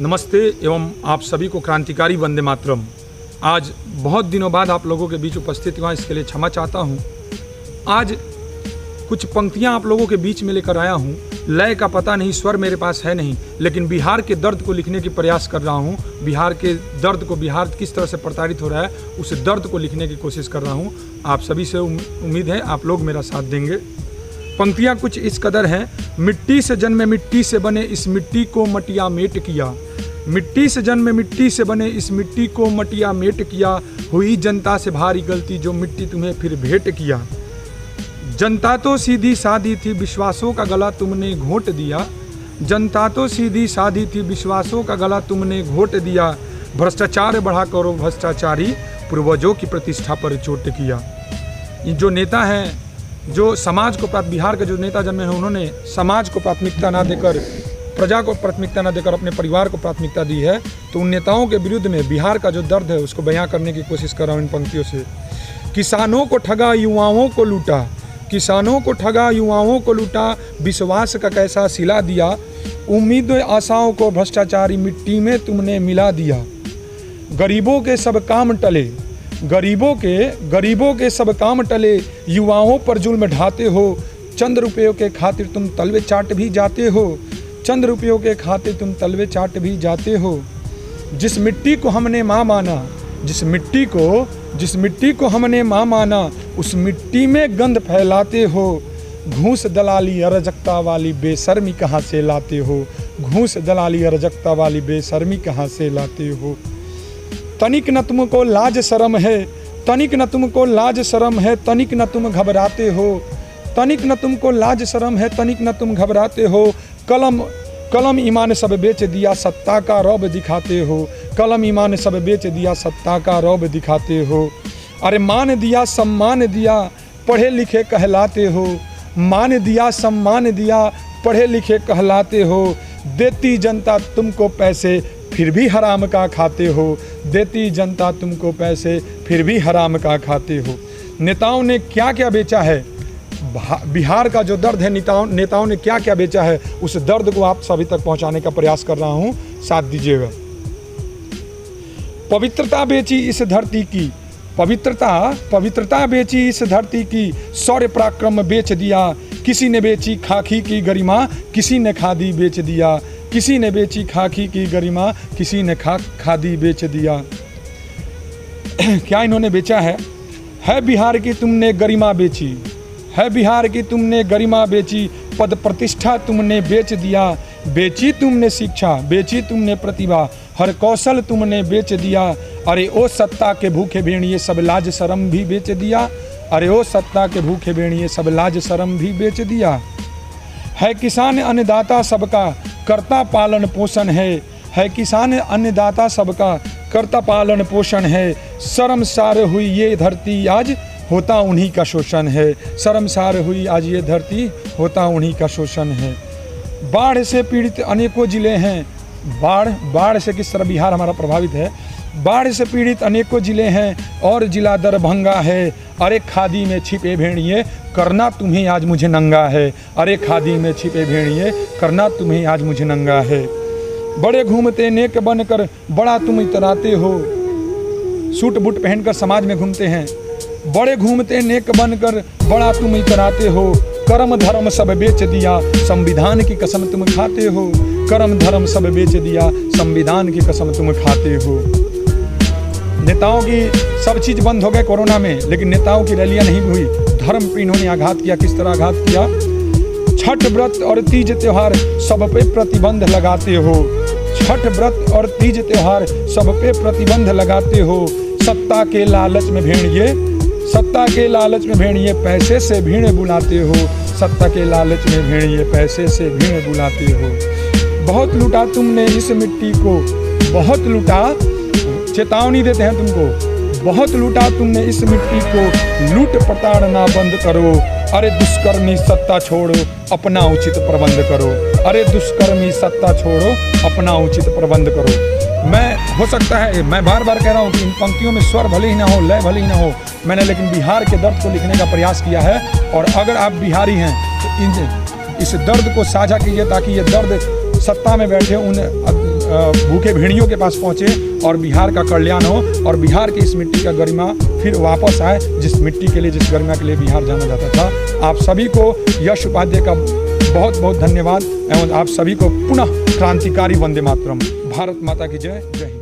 नमस्ते एवं आप सभी को क्रांतिकारी वंदे मातरम। आज बहुत दिनों बाद आप लोगों के बीच उपस्थित हुआ, इसके लिए क्षमा चाहता हूँ। आज कुछ पंक्तियाँ आप लोगों के बीच में लेकर आया हूँ। लय का पता नहीं, स्वर मेरे पास है नहीं, लेकिन बिहार के दर्द को लिखने की प्रयास कर रहा हूँ। बिहार के दर्द को, बिहार किस तरह से प्रताड़ित हो रहा है, उस दर्द को लिखने की कोशिश कर रहा हूँ। आप सभी से उम्मीद है आप लोग मेरा साथ देंगे। पंक्तियाँ कुछ इस कदर हैं। मिट्टी से जन्मे मिट्टी से बने इस मिट्टी को मटिया मेट किया, मिट्टी से जन्मे मिट्टी से बने इस मिट्टी को मटिया मेट किया। हुई जनता से भारी गलती जो मिट्टी तुम्हें फिर भेंट किया। जनता तो सीधी सादी थी, विश्वासों का गला तुमने घोंट दिया। जनता तो सीधी सादी थी, विश्वासों का गला तुमने घोंट दिया। भ्रष्टाचार बढ़ा करो भ्रष्टाचारी, पूर्वजों की प्रतिष्ठा पर चोट किया। ये जो नेता हैं, जो समाज को, बिहार के जो नेता जन्मे हैं, उन्होंने समाज को प्राथमिकता ना देकर, प्रजा को प्राथमिकता ना देकर अपने परिवार को प्राथमिकता दी है। तो उन नेताओं के विरुद्ध में बिहार का जो दर्द है उसको बयां करने की कोशिश कर रहा हूँ इन पंक्तियों से। किसानों को ठगा युवाओं को लूटा, किसानों को ठगा युवाओं को लूटा। विश्वास का कैसा सिला दिया, उम्मीद आशाओं को भ्रष्टाचारी मिट्टी में तुमने मिला दिया। गरीबों के सब काम टले, गरीबों के सब काम टले, युवाओं पर जुल्म ढाते हो। चंद रुपयों के खातिर तुम तलवे चाट भी जाते हो, चंद रुपयों के खातिर तुम तलवे चाट भी जाते हो। जिस मिट्टी को हमने माँ माना, जिस मिट्टी को हमने माँ माना, उस मिट्टी में गंद फैलाते हो। घूस दलाली अराजकता वाली बेशर्मी कहाँ से लाते हो, घूस दलाली अराजकता वाली बेशर्मी कहाँ से लाते हो। तनिक न तुमको लाज शर्म है, तनिक न तुमको लाज शर्म है, तनिक न तुम घबराते हो। तनिक न तुमको लाज शर्म है, तनिक न तुम घबराते हो। कलम ईमान सब बेच दिया, सत्ता का रौब दिखाते हो। कलम ईमान सब बेच दिया, सत्ता का रौब दिखाते हो। अरे मान दिया सम्मान दिया, पढ़े लिखे कहलाते हो। मान दिया सम्मान दिया, पढ़े लिखे कहलाते हो। देती जनता तुमको पैसे फिर भी हराम का खाते हो, देती जनता तुमको पैसे फिर भी हराम का खाते हो। नेताओं ने क्या क्या बेचा है, बिहार का जो दर्द है, नेताओं ने क्या क्या बेचा है, उस दर्द को आप सभी तक पहुंचाने का प्रयास कर रहा हूं, साथ दीजिएगा। पवित्रता बेची इस धरती की, पवित्रता बेची इस धरती की। शौर्य पराक्रम बेच दिया, किसी ने बेची खाकी की गरिमा, किसी ने खादी बेच दिया। किसी ने बेची खाकी की गरिमा, किसी ने खादी बेच दिया। क्या इन्होंने बेचा है बिहार की तुमने गरिमा बेची, है बिहार की तुमने गरिमा बेची। पद प्रतिष्ठा तुमने बेच दिया, बेची तुमने शिक्षा, बेची तुमने प्रतिभा, हर कौशल तुमने बेच दिया। अरे ओ सत्ता के भूखे भेड़िए सब लाज शर्म भी बेच दिया, अरे ओ सत्ता के भूखे भेड़िए सब लाज शर्म भी बेच दिया। है किसान अन्नदाता सबका कर्ता पालन पोषण है किसान अन्नदाता सबका कर्ता पालन पोषण है। शर्मसार हुई ये धरती आज होता उन्हीं का शोषण है, शर्मसार हुई आज ये धरती होता उन्हीं का शोषण है। बाढ़ से पीड़ित अनेकों जिले हैं, बाढ़ से किस तरह बिहार हमारा प्रभावित है। बाढ़ से पीड़ित अनेकों जिले हैं और जिला दरभंगा है। अरे खादी में छिपे भेड़िए करना तुम्हें आज मुझे नंगा है, अरे खादी में छिपे भेड़िए करना तुम्हें आज मुझे नंगा है। बड़े घूमते नेक बनकर बड़ा तुम इतराते हो, सूट बूट पहनकर समाज में घूमते हैं। बड़े घूमते नेक बनकर बड़ा तुम इतराते हो। कर्म धर्म सब बेच दिया, संविधान की कसम तुम खाते हो। कर्म धर्म सब बेच दिया, संविधान की कसम तुम खाते हो। नेताओं की सब चीज़ बंद हो गए कोरोना में, लेकिन नेताओं की रैलियां नहीं हुई। धर्म पे इन्होंने आघात किया। किस तरह आघात किया। छठ व्रत और तीज त्योहार सब पे प्रतिबंध लगाते हो, छठ व्रत और तीज त्योहार सब पे प्रतिबंध लगाते हो। सत्ता के लालच में भेड़िए, सत्ता के लालच में भेड़िए पैसे से भीड़ बुलाते हो, सत्ता के लालच में भेड़िए पैसे से भीड़ बुलाते हो। बहुत लूटा तुमने इस मिट्टी को, बहुत लूटा, चेतावनी देते हैं तुमको। बहुत लूटा तुमने इस मिट्टी को, लूट प्रताड़ना बंद करो। अरे दुष्कर्मी सत्ता छोड़ो, अपना उचित प्रबंध करो। अरे दुष्कर्मी सत्ता छोड़ो, अपना उचित प्रबंध करो। मैं हो सकता है मैं बार बार कह रहा हूँ कि इन पंक्तियों में स्वर भले ही ना हो, लय भले ही ना हो, मैंने लेकिन बिहार के दर्द को लिखने का प्रयास किया है। और अगर आप बिहारी हैं तो इस दर्द को साझा कीजिए, ताकि ये दर्द सत्ता में बैठे उन भूखे भेड़ियों के पास पहुँचे और बिहार का कल्याण हो और बिहार की इस मिट्टी का गरिमा फिर वापस आए, जिस मिट्टी के लिए, जिस गरिमा के लिए बिहार जाना जाता था। आप सभी को यश उपाध्याय का बहुत बहुत धन्यवाद एवं आप सभी को पुनः क्रांतिकारी वंदे मातरम। भारत माता की जय। जय हिंद।